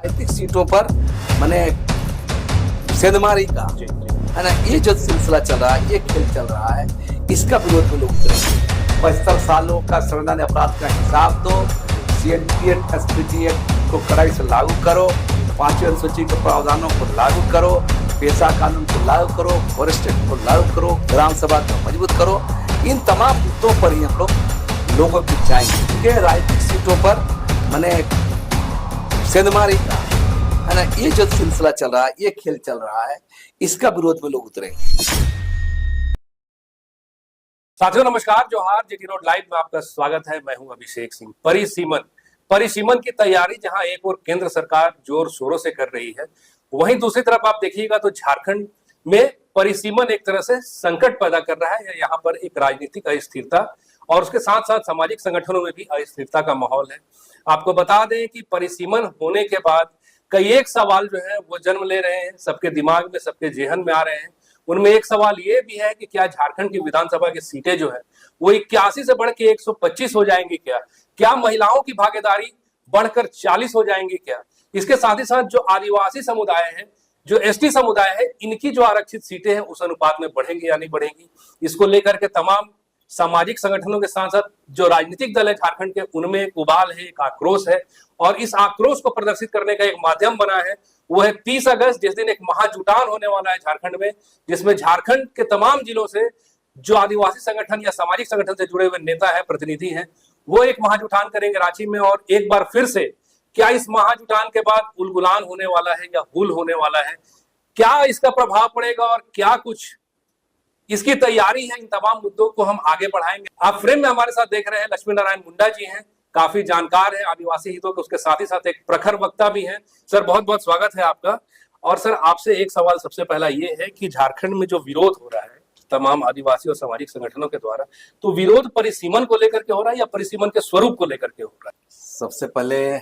राजनीतिक सीटों पर मैंने सेंधमारी का है ना, ये जो सिलसिला चल रहा है, ये खेल चल रहा है, इसका विरोध में लोग करेंगे। 75 सालों का संविधान अपराध का हिसाब दो, CNT एक्ट, SPT एक्ट को कड़ाई से लागू करो, 5वीं अनुसूची के प्रावधानों को लागू करो, पेशा कानून को लागू करो, फॉरेस्ट एक्ट को लागू करो, ग्राम सभा को मजबूत करो। इन तमाम मुद्दों पर ही हम लोग लोगों को जाएंगे, क्योंकि राजनीतिक सीटों पर मैंने सेंधमारी का है ना, ये जो सिलसिला चल रहा है, ये खेल चल रहा है, इसका विरोध में लोग उतरेंगे। साथियों नमस्कार, जोहार। जीटी रोड लाइव में आपका स्वागत है। मैं हूं अभिषेक सिंह। परिसीमन की तैयारी जहां एक और केंद्र सरकार जोर शोरों से कर रही है, वहीं दूसरी तरफ आप देखिएगा तो झारखंड में परिसीमन एक तरह से संकट पैदा कर रहा है। यहाँ पर एक राजनीतिक अस्थिरता और उसके साथ साथ सामाजिक संगठनों में भी अस्थिरता का माहौल है। आपको बता दें कि परिसीमन होने के बाद कई एक सवाल जो है वो जन्म ले रहे हैं, सबके दिमाग में, सबके जेहन में आ रहे हैं। उनमें एक सवाल ये भी है कि क्या झारखंड की विधानसभा की सीटें जो है वो 81 से बढ़ के 125 हो जाएंगी क्या महिलाओं की भागीदारी बढ़कर 40 हो जाएंगी क्या? इसके साथ ही साथ जो आदिवासी समुदाय है, जो ST समुदाय है, इनकी जो आरक्षित सीटें हैं उस अनुपात में बढ़ेंगी या नहीं बढ़ेंगी, इसको लेकर के तमाम सामाजिक संगठनों के साथ साथ जो राजनीतिक दल है झारखंड के, उनमें एक उबाल है, एक आक्रोश है। और इस आक्रोश को प्रदर्शित करने का एक माध्यम बना है वो है 30 अगस्त, जिस दिन एक महाजुटान होने वाला है झारखंड में, जिसमें झारखंड के तमाम जिलों से जो आदिवासी संगठन या सामाजिक संगठन से जुड़े हुए नेता है, प्रतिनिधि हैं, वो एक महाजुटान करेंगे रांची में। और एक बार फिर से क्या इस महाजुटान के बाद उलगुलान होने वाला है या हुल होने वाला है, क्या इसका प्रभाव पड़ेगा और क्या कुछ इसकी तैयारी है, इन तमाम मुद्दों को हम आगे बढ़ाएंगे। आप फ्रेम में हमारे साथ देख रहे हैं लक्ष्मी नारायण मुंडा जी हैं, काफी जानकार है आदिवासी हितों के, उसके साथ ही साथ एक प्रखर वक्ता भी हैं। सर बहुत बहुत स्वागत है आपका। और सर आपसे एक सवाल सबसे पहला ये है कि झारखंड में जो विरोध हो रहा है तमाम आदिवासी और सामाजिक संगठनों के द्वारा, तो विरोध परिसीमन को लेकर के हो रहा है या परिसीमन के स्वरूप को लेकर के हो रहा है? सबसे पहले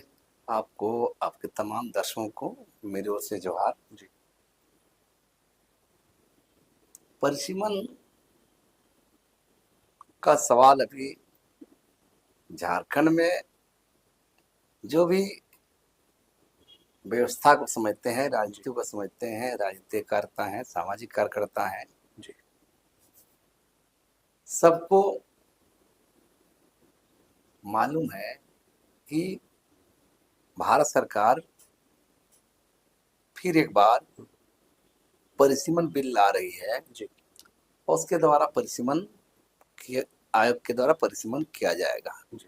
आपको, आपके तमाम दर्शकों को मेरी ओर से जोहार जी। परिसीमन का सवाल अभी झारखंड में जो भी व्यवस्था को समझते हैं, राजनीति को समझते हैं, राजनीतिक कार्यकर्ता हैं, सामाजिक कार्यकर्ता हैं जी, सबको मालूम है कि भारत सरकार फिर एक बार परिसीमन बिल ला रही है जी, और उसके द्वारा परिसीमन आयोग के द्वारा परिसीमन किया जाएगा जी।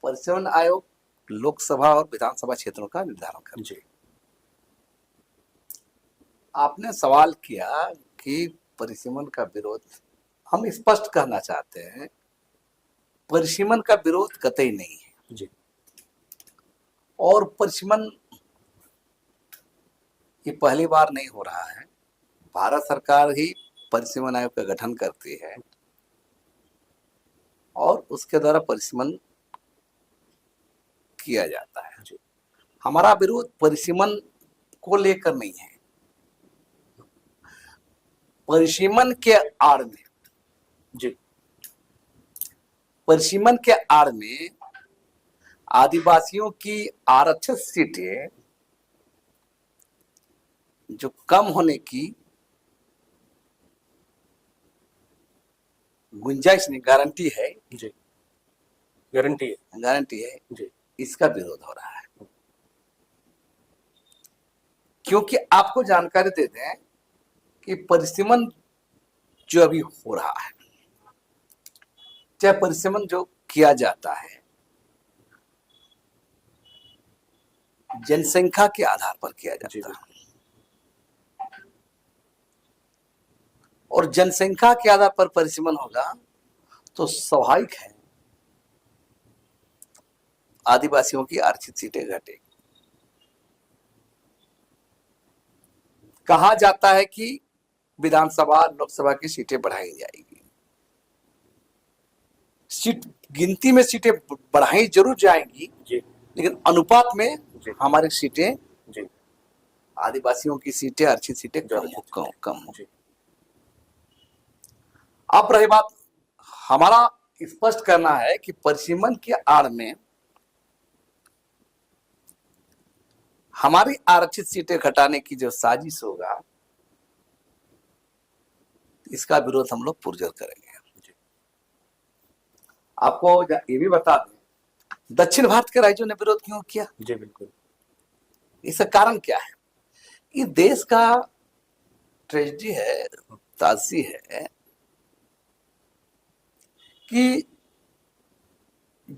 परिसीमन आयोग लोकसभा और विधानसभा क्षेत्रों का निर्धारण कर जी। आपने सवाल किया कि परिसीमन का विरोध, हम स्पष्ट कहना चाहते हैं, परिसीमन का विरोध कतई नहीं है जी। और परिसीमन ये पहली बार नहीं हो रहा है, भारत सरकार ही परिसीमन आयोग का गठन करती है और उसके द्वारा परिसीमन किया जाता है जी। हमारा विरोध परिसीमन को लेकर नहीं है, परिसीमन के आड़ में जी, परिसीमन के आड़ में आदिवासियों की आरक्षित सीटें जो कम होने की गुंजाइश नहीं, गारंटी है जी, गारंटी है जी, इसका विरोध हो रहा है। क्योंकि आपको जानकारी दे दें कि परिसीमन जो अभी हो रहा है, चाहे परिसीमन जो किया जाता है जनसंख्या के आधार पर किया जाता है, और जनसंख्या के आधार पर परिसीमन होगा तो स्वाभाविक है आदिवासियों की आरक्षित सीटें घटेगी। कहा जाता है कि विधानसभा लोकसभा की सीटें बढ़ाई जाएगी, सीट गिनती में सीटें बढ़ाई जरूर जाएंगी जी, लेकिन अनुपात में हमारी सीटें जी, आदिवासियों की सीटें, आरक्षित सीटें कम जी। अब रही बात, हमारा स्पष्ट करना है कि परिसीमन के आड़ में हमारी आरक्षित सीटें घटाने की जो साजिश होगा, इसका विरोध हम लोग पुरजोर करेंगे। आपको ये भी बता दें, दक्षिण भारत के राज्यों ने विरोध क्यों किया? जी बिल्कुल। इसका कारण क्या है? ये देश का ट्रेजेडी है, ताजसी है कि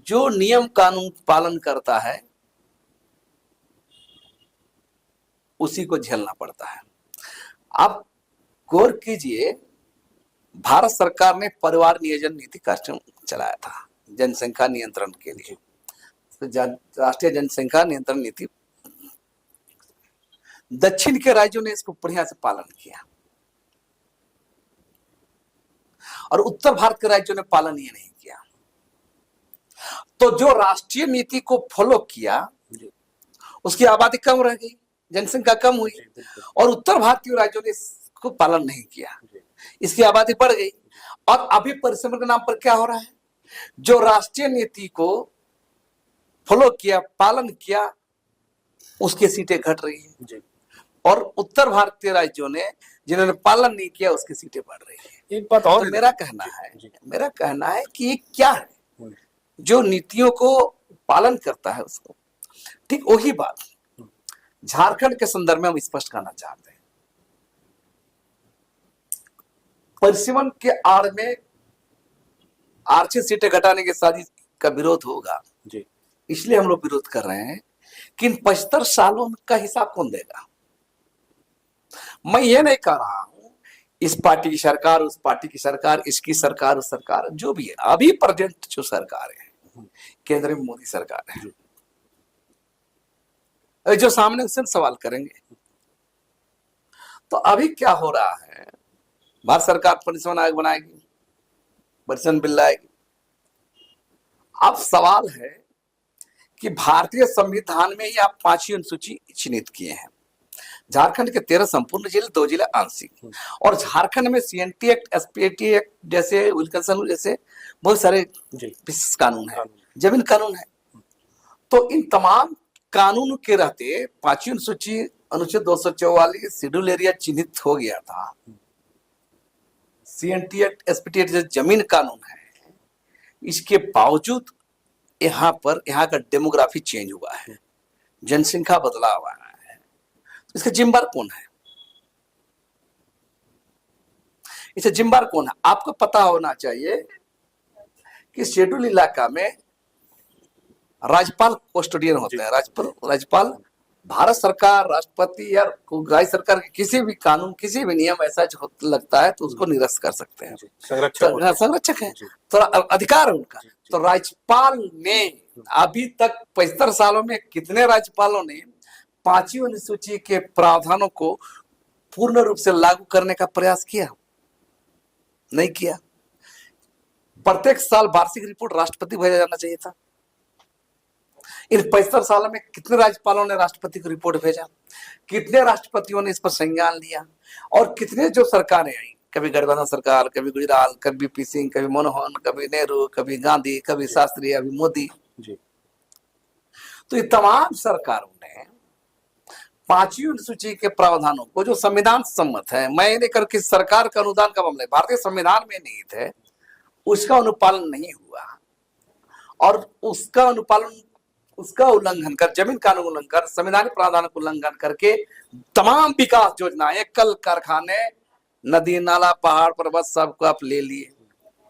जो नियम कानून पालन करता है उसी को झेलना पड़ता है। आप गौर कीजिए, भारत सरकार ने परिवार नियोजन नीति कार्यक्रम चलाया था जनसंख्या नियंत्रण के लिए। तो राष्ट्रीय जनसंख्या नियंत्रण नीति, दक्षिण के राज्यों ने इसको बढ़िया से पालन किया और उत्तर भारत के राज्यों ने पालन ये नहीं किया। तो जो राष्ट्रीय नीति को फॉलो किया उसकी आबादी कम रह गई, जनसंख्या कम हुई, और उत्तर भारतीय राज्यों ने इसको पालन नहीं किया, इसकी आबादी बढ़ गई। और अभी परिश्रम के नाम पर क्या हो रहा है? जो राष्ट्रीय नीति को फॉलो किया, पालन किया, उसकी सीटें घट रही है, और उत्तर भारतीय राज्यों ने जिन्होंने पालन नहीं किया उसकी सीटें बढ़ रही है। एक बात और तो मेरा कहना है कि ये क्या है, जो नीतियों को पालन करता है उसको। ठीक वही बात झारखंड के संदर्भ में हम स्पष्ट करना चाहते हैं। परिसीमन के आड़ में आरक्षित सीटें घटाने की साजिश का विरोध होगा जी। इसलिए हम लोग विरोध कर रहे हैं कि इन 75 सालों का हिसाब कौन देगा? मैं ये नहीं कह रहा हूं इस पार्टी की सरकार, उस पार्टी की सरकार, इसकी सरकार, उस सरकार, जो भी है अभी प्रेजेंट जो सरकार है, केंद्र में मोदी सरकार है, जो सामने उससे सवाल करेंगे। तो अभी क्या हो रहा है, भारत सरकार परिसीमन आयोग बनाएगी, परिसीमन बिल लाएगी। अब सवाल है कि भारतीय संविधान में ही आप 5वीं अनुसूची चिन्हित किए हैं। झारखंड के 13 संपूर्ण जिले, 2 जिले आंशिक, और झारखंड में सीएनटी एक्ट, एसपीटी एक्ट जैसे विल्किंसन जैसे बहुत सारे विशेष कानून है, जमीन कानून है। तो इन तमाम कानून के रहते 5वीं अनुसूची अनुच्छेद 244 शेड्यूल एरिया चिन्हित हो गया था। सीएनटी एक्ट, एसपीटी एक्ट जैसे जमीन कानून है, इसके बावजूद यहाँ का डेमोग्राफी चेंज हुआ है, जनसंख्या बदला हुआ है। इसका जिम्मेदार कौन है? इसे जिम्मेदार कौन है? आपको पता होना चाहिए कि शेड्यूल इलाका में राज्यपाल कस्टोडियन होते हैं। राज्यपाल भारत सरकार, राष्ट्रपति या राज्य सरकार के किसी भी कानून, किसी भी नियम ऐसा लगता है तो उसको निरस्त कर सकते हैं, संरक्षक है, तो अधिकार है उनका। तो राज्यपाल ने अभी तक 75 सालों में कितने राज्यपालों ने 5वीं अनुसूची के प्रावधानों को पूर्ण रूप से लागू करने का प्रयास किया? नहीं किया। प्रत्येक साल वार्षिक रिपोर्ट राष्ट्रपति भेजा जाना चाहिए था। इन 75 सालों में कितने राज्यपालों ने राष्ट्रपति को रिपोर्ट भेजा? कितने राष्ट्रपतियों ने इस पर संज्ञान लिया? और कितने जो सरकारें आई, कभी गठबंधन सरकार, कभी गुजराल, कभी पी सिंह, कभी मनमोहन, कभी नेहरू, कभी गांधी, कभी शास्त्री, अभी मोदी जी। तो ये तमाम सरकारों ने 5वीं अनुसूची के प्रावधानों को, जो संविधान सम्मत है, मैं नहीं कर किसी सरकार का अनुदान का मामला है, भारतीय संविधान में निहित है, उसका अनुपालन नहीं हुआ। और उसका अनुपालन, उसका उल्लंघन कर, जमीन कानून उल्लंघन कर, संवैधानिक प्रावधान का उल्लंघन करके तमाम विकास योजनाएं, कल कारखाने, नदी नाला, पहाड़ पर्वत सबको आप ले लिए,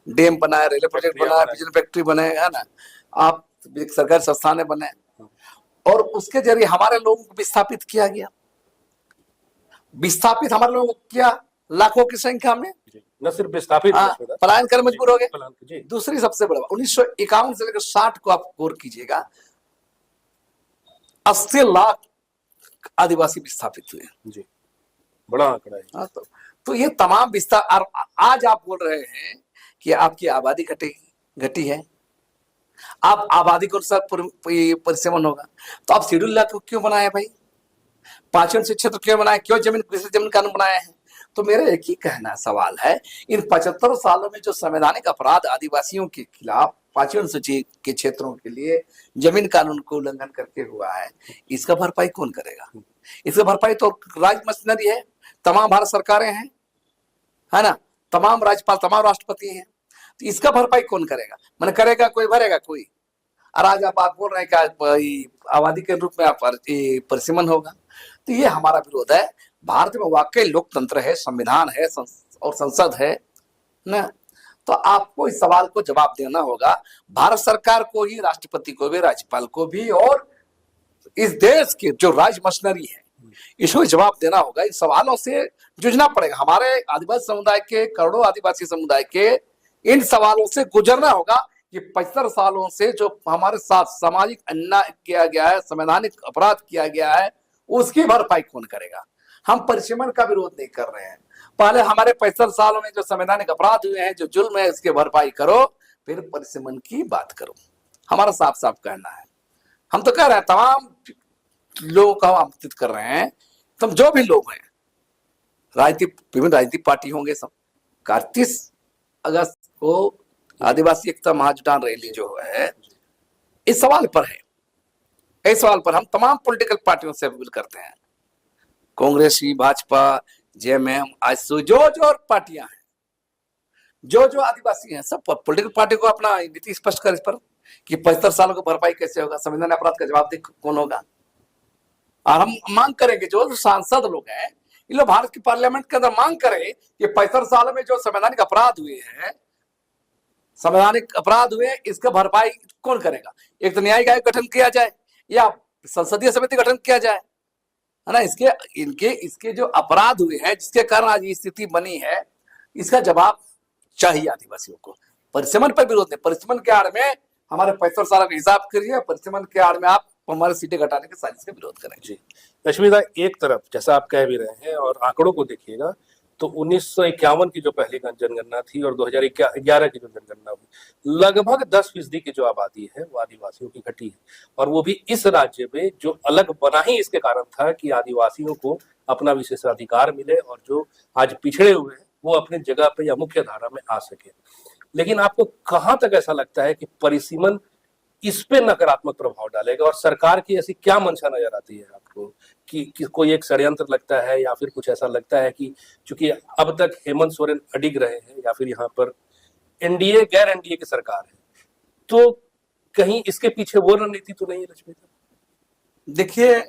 डैम बनाए, रेलवे प्रोजेक्ट बनाए, बिजली फैक्ट्री बनाए, है ना, आप सरकारी संस्थानें बनाए, और उसके जरिए हमारे लोगों को विस्थापित किया गया। विस्थापित हमारे लोगों को किया लाखों की संख्या में, न सिर्फ विस्थापित, पलायन कर मजबूर हो गए। दूसरी सबसे बड़ा 1951 से लेकर 60 को आप गौर कीजिएगा, 80 लाख आदिवासी विस्थापित हुए जी। बड़ा आंकड़ा है। तो ये तमाम विस्तार, आज आप बोल रहे हैं कि आपकी आबादी घटी है, आप आबादी के अनुसार परिसीमन होगा, तो आप शेड्यूल इलाके क्यों बनाए भाई? 5वीं क्षेत्र क्यों बनाए? क्यों जमीन कानून बनाए हैं? तो मेरा एक ही कहना सवाल है, इन 75 सालों में जो संवैधानिक अपराध आदिवासियों के खिलाफ पांचवी अनुसूची के क्षेत्रों के लिए जमीन कानून को उल्लंघन करके हुआ है, इसका भरपाई कौन करेगा? इसका भरपाई तो राज्य मशीनरी है, तमाम भारत सरकारें हैं, है ना, तमाम राज्यपाल, तमाम राष्ट्रपति हैं, तो इसका भरपाई कौन करेगा? मैंने करेगा कोई, भरेगा कोई? और आज आप बोल रहे हैं कि आबादी के रूप में आप परिसीमन होगा, तो ये हमारा विरोध है। भारत में वाकई लोकतंत्र है, संविधान है और संसद है ना, तो आपको इस सवाल को जवाब देना होगा, भारत सरकार को ही, राष्ट्रपति को भी, राज्यपाल को भी, और इस देश के जो राज्य मशीनरी है इसको जवाब देना होगा। इन सवालों से जूझना पड़ेगा। हमारे आदिवासी समुदाय के, करोड़ों आदिवासी समुदाय के इन सवालों से गुजरना होगा कि 75 सालों से जो हमारे साथ सामाजिक अन्याय किया गया है, संवैधानिक अपराध किया गया है, उसकी भरपाई कौन करेगा? हम परिसीमन का विरोध नहीं कर रहे हैं, पहले हमारे 75 सालों में जो संवैधानिक अपराध हुए हैं, जो जुल्म है, इसके भरपाई करो, फिर परिसीमन की बात करो। हमारा साफ साफ कहना है। हम तो कह रहे हैं, तमाम लोगों को हम आमंत्रित कर रहे हैं, तुम जो भी लोग हैं, विभिन्न राजनीतिक पार्टी होंगे, सब 31 अगस्त को आदिवासी एकता महाजुटान रैली जो है, इस सवाल पर है। इस सवाल पर हम तमाम पॉलिटिकल पार्टियों से अपील करते हैं, कांग्रेस, भाजपा, जेएमएम, आजसू, जो पार्टियां हैं, जो आदिवासी हैं, सब पॉलिटिकल पार्टी को अपना नीति स्पष्ट कर इस पर कि 75 सालों की भरपाई कैसे होगा, संविधान अपराध का जवाबदेह कौन होगा। और हम मांग करेंगे, जो सांसद लोग हैं, इन लोग भारत की पार्लियामेंट के अंदर मांग करें कि 75 सालों में जो संवैधानिक अपराध हुए हैं, संवैधानिक अपराध हुए, इसका भरपाई कौन करेगा? एक तो न्यायिक आयोग गठन किया जाए या संसदीय समिति गठन किया जाए, है ना। इसके जो अपराध हुए हैं, जिसके कारण आज ये स्थिति बनी है, इसका जवाब चाहिए आदिवासियों को। परिसीमन पर विरोध नहीं, परिसीमन के आड़ में हमारे 75 साल का हिसाब करिए, परिसीमन के आड़ में आप हमारे सीटें घटाने के साजिश का विरोध करें। जी लक्ष्मीदा, एक तरफ जैसा आप कह भी रहे हैं और आंकड़ों को देखिएगा तो 1951 की जो पहली जनगणना थी और 2011 की जो जनगणना हुई, लगभग 10% की जो आबादी है वो आदिवासियों की घटी है, और वो भी इस राज्य में, जो अलग बना ही इसके कारण था कि आदिवासियों को अपना विशेषाधिकार मिले और जो आज पिछड़े हुए हैं वो अपने जगह पे या मुख्य धारा में आ सके। लेकिन आपको कहां तक ऐसा लगता है कि परिसीमन इस पे नकारात्मक प्रभाव डालेगा, और सरकार की ऐसी क्या मंशा नजर आती है आपको कि कोई एक षड्यंत्र लगता है, या फिर कुछ ऐसा लगता है कि चूंकि अब तक हेमंत सोरेन अडिग रहे हैं, या फिर यहाँ पर एनडीए गैर एनडीए की सरकार है, तो कहीं इसके पीछे वो रणनीति तो नहीं है लक्ष्मी? देखिए,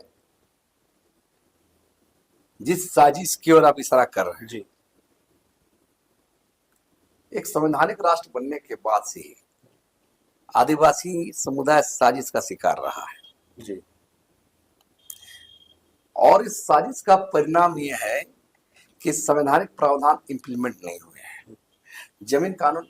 जिस साजिश की ओर आप इशारा कर रहे हैं जी, एक संवैधानिक राष्ट्र बनने के बाद से ही आदिवासी समुदाय साजिश का शिकार रहा है जी, और इस साजिश का परिणाम यह है कि संवैधानिक प्रावधान इंप्लीमेंट नहीं हुए हैं, जमीन कानून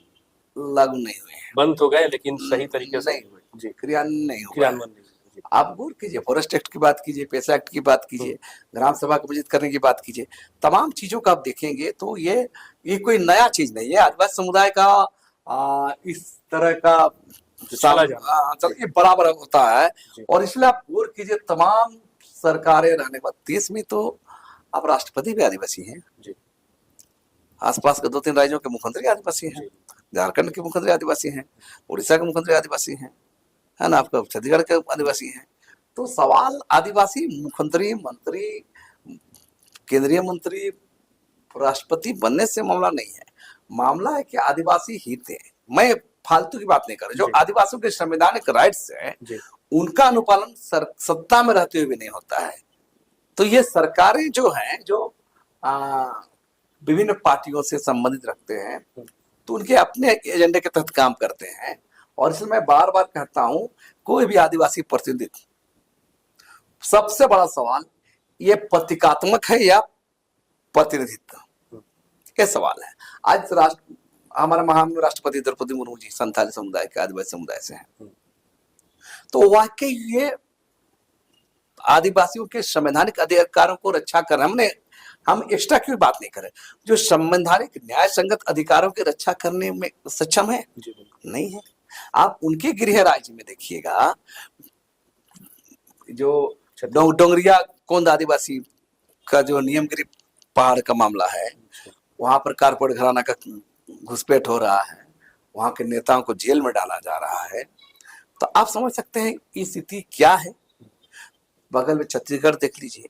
लागू नहीं हुए हैं, बंद हो गए लेकिन सही तरीके से नहीं हुए, जी, क्रियान्वयन नहीं हुआ। क्रियान्वयन नहीं। आप गौर कीजिए, फॉरेस्ट एक्ट की बात कीजिए, पैसा एक्ट की बात कीजिए, ग्राम सभा को विजित करने की बात कीजिए, तमाम चीजों का आप देखेंगे तो ये कोई नया चीज नहीं है। आदिवासी समुदाय का इस तरह का ये बराबर होता है, और इसलिए आप गौर कीजिए, तमाम सरकारें रहने के बाद देश में तो अब राष्ट्रपति भी आदिवासी हैं, आसपास के 2-3 राज्यों के मुख्यमंत्री आदिवासी हैं, झारखंड के मुख्यमंत्री आदिवासी हैं, उड़ीसा के मुख्यमंत्री आदिवासी हैं, है ना, आपका छत्तीसगढ़ के आदिवासी हैं। तो सवाल आदिवासी मुख्यमंत्री, मंत्री, केंद्रीय मंत्री, राष्ट्रपति बनने से मामला नहीं है। मामला है कि आदिवासी हित है। मैं फालतू की बात नहीं कर रहा, जो आदिवासियों के संवैधानिक राइट्स है उनका अनुपालन सत्ता में रहते हुए भी नहीं होता है। तो ये सरकारें जो हैं, जो विभिन्न पार्टियों से संबंधित रखते हैं, तो उनके अपने एजेंडे के तहत काम करते हैं। और इसलिए मैं बार बार कहता हूं, कोई भी आदिवासी प्रतिनिधि, सबसे बड़ा सवाल ये प्रतीकात्मक है या प्रतिनिधित्व, ये सवाल है। आज हमारे महामहिम राष्ट्रपति द्रौपदी मुर्मू जी संथाली समुदाय के, आदिवासी समुदाय से हैं, तो वाकई ये आदिवासियों के संवैधानिक अधिकारों को रक्षा कर रहे हैं। हम एक्स्ट्रा क्यों बात नहीं करें, जो संवैधानिक न्याय संगत अधिकारों की रक्षा करने में सक्षम है, नहीं है। आप उनके गृह राज्य में देखिएगा, जो डोंगरिया कोंद आदिवासी का जो नियमगिरी पहाड़ का मामला है, वहां पर कारपोरेट घराना का घुसपैठ हो रहा है, वहां के नेताओं को जेल में डाला जा रहा है, तो आप समझ सकते हैं ये स्थिति क्या है। बगल में छत्तीसगढ़ देख लीजिए।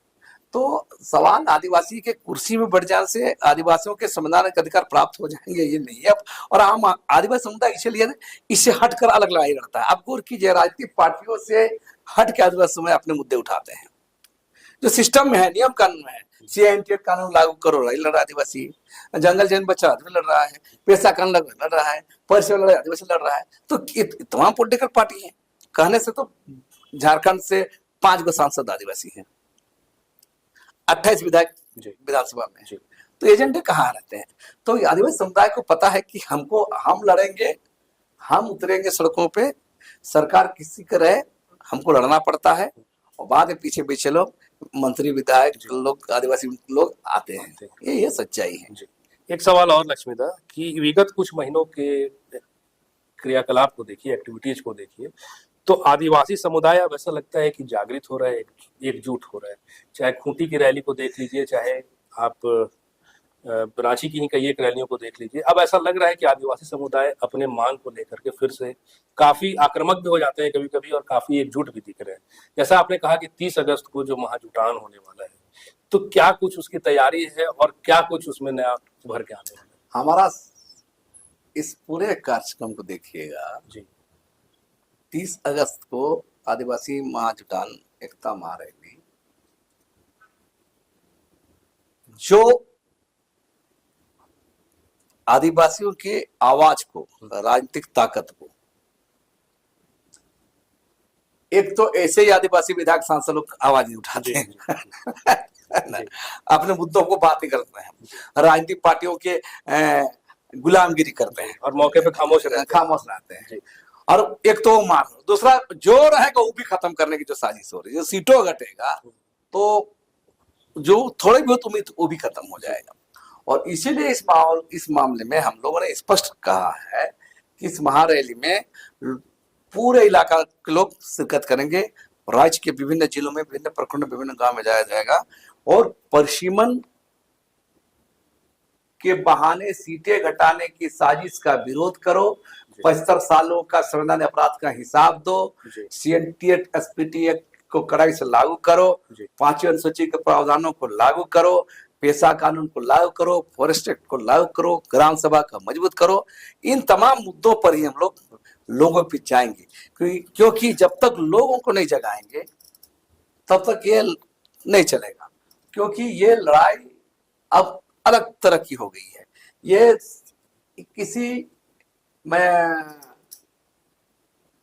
तो सवाल आदिवासी के कुर्सी में बढ़ जाने से आदिवासियों के संवैधानिक अधिकार प्राप्त हो जाएंगे ये नहीं है। और आम आदिवासी समुदाय इसलिए इससे हटकर अलग लड़ाई लड़ता है। आप गौर कीजिए, राजनीतिक पार्टियों से हट के आदिवासी समुदाय अपने मुद्दे उठाते हैं। जो सिस्टम में है, नियम कानून में है, CAA कानून लागू करो, लड़ रहा है आदिवासी, जंगल जैन बचाओ आदिवासी लड़ रहा है, पेशा कानून लड़ रहा है, परिसर लड़ आदिवासी लड़ रहा है। तो तमाम पॉलिटिकल पार्टी है। कहने से तो झारखंड से 5 गो सांसद आदिवासी हैं, 28 विधायक विधानसभा में। तो एजेंडे कहाँ रहते हैं? तो आदिवासी समुदाय को पता है कि हम लड़ेंगे, हम उतरेंगे सड़कों पे, सरकार किसी का रहे हमको लड़ना पड़ता है। और बाद में पीछे पीछे लोग मंत्री विधायक लोग आदिवासी लोग आते हैं। ये सच्चाई है। एक सवाल और लक्ष्मीदा कि विगत कुछ महीनों के क्रियाकलाप को देखिए, एक्टिविटीज को देखिए, तो आदिवासी समुदाय अब ऐसा लगता है कि जागृत हो रहा है, एकजुट हो रहा है। चाहे खूंटी की रैली को देख लीजिए, चाहे आप रांची की ही कई एक रैलियों को देख लीजिए। अब ऐसा लग रहा है कि आदिवासी समुदाय अपने मांग को लेकर के फिर से काफी आक्रामक भी हो जाते हैं कभी कभी, और काफी एकजुट भी दिख रहे हैं। जैसा आपने कहा कि 30 अगस्त को जो महाजुटान होने वाला है, तो क्या कुछ उसकी तैयारी है और क्या कुछ उसमें नया उभर के आने वाला है? हमारा इस पूरे कार्यक्रम को देखिएगा जी। 30 अगस्त को आदिवासी महाजुटान एकता महारैली, जो आदिवासियों के आवाज को, राजनीतिक ताकत को, एक तो ऐसे ही आदिवासी विधायक सांसद लोग आवाज नहीं उठाते हैं अपने मुद्दों को बातें करते हैं, राजनीतिक पार्टियों के गुलामगिरी करते हैं और मौके पे खामोश रहते हैं। और एक तो मार, दूसरा जो रहेगा वो भी खत्म करने की जो साजिश हो रही है। जो सीटों घटेगा तो जो थोड़ी बहुत उम्मीद वो भी खत्म हो जाएगा। और इसीलिए इस मामले में हम लोगों ने स्पष्ट कहा है कि इस महारैली में पूरे इलाका के लोग शिरकत करेंगे। राज्य के विभिन्न जिलों में, विभिन्न प्रखंड, विभिन्न गांव में जाया जाएगा और परिसीमन के बहाने सीटें घटाने की साजिश का विरोध करो। 75 सालों का संवैधानिक अपराध का हिसाब दो। CNTA SPT को कड़ाई से लागू करो। 5वीं अनुसूची के प्रावधानों को लागू करो। पेशा कानून को लागू करो। फॉरेस्ट एक्ट को लागू करो। ग्राम सभा का मजबूत करो। इन तमाम मुद्दों पर ही हम लोग लोगों पे जाएंगे, क्योंकि जब तक लोगों को नहीं जगाएंगे तब तक ये नहीं चलेगा। क्योंकि ये लड़ाई अब अलग तरह की हो गई है। ये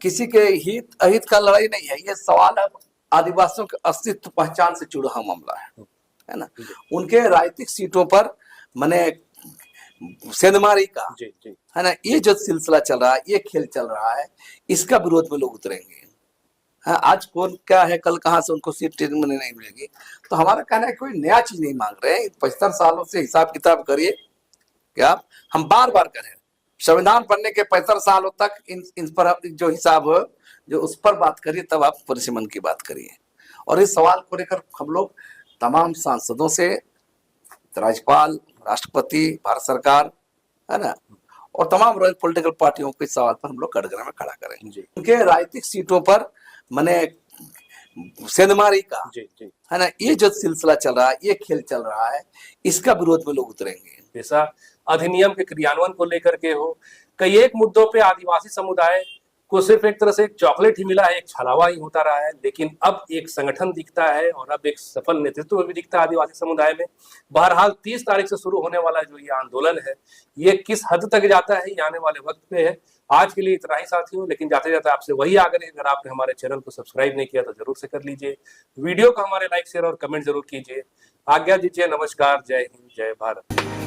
किसी के हित अहित का लड़ाई नहीं है। ये सवाल अब आदिवासियों के अस्तित्व पहचान से जुड़ा मामला है ना। उनके राजनीतिक सीटों पर माने सेंधमारी का है ना, ये जो सिलसिला चल रहा है, ये खेल चल रहा है, इसका विरोध में लोग उतरेंगे। हाँ, आज कौन क्या है, कल कहां से उनको सीट नहीं मिलेगी। तो हमारा कहना है कोई नया चीज नहीं मांग रहे हैं। 75 सालों से हिसाब किताब करिए क्या हम बार बार करें। संविधान बनने के 75 सालों तक इन पर जो हिसाब हो, जो उस पर बात करिए, तब आप परिसीमन की बात करिए। और इस सवाल को लेकर हम लोग तमाम सांसदों से, राज्यपाल, राष्ट्रपति, भारत सरकार है ना, और तमाम पॉलिटिकल पार्टियों के सवाल पर हम लोग कटघरे में खड़ा करेंगे। उनके राजनीतिक सीटों पर माने सेंधमारी का है ना, ये जो सिलसिला चल रहा है, ये खेल चल रहा है, इसका विरोध में लोग उतरेंगे। जैसा अधिनियम के क्रियान्वयन को लेकर के हो, कई एक मुद्दों पे आदिवासी समुदाय को सिर्फ एक तरह से एक चॉकलेट ही मिला है, एक छलावा ही होता रहा है, लेकिन अब एक संगठन दिखता है और अब एक सफल नेतृत्व भी दिखता है आदिवासी समुदाय में। बहरहाल 30 तारीख से शुरू होने वाला जो ये आंदोलन है, ये किस हद तक जाता है, ये आने वाले वक्त पे है। आज के लिए इतना ही साथियों, लेकिन जाते जाते आपसे वही आग्रह है, अगर आपने हमारे चैनल को सब्सक्राइब नहीं किया तो जरूर से कर लीजिए। वीडियो को हमारे लाइक, शेयर और कमेंट जरूर कीजिए। आज्ञा दीजिए। नमस्कार। जय हिंद, जय भारत।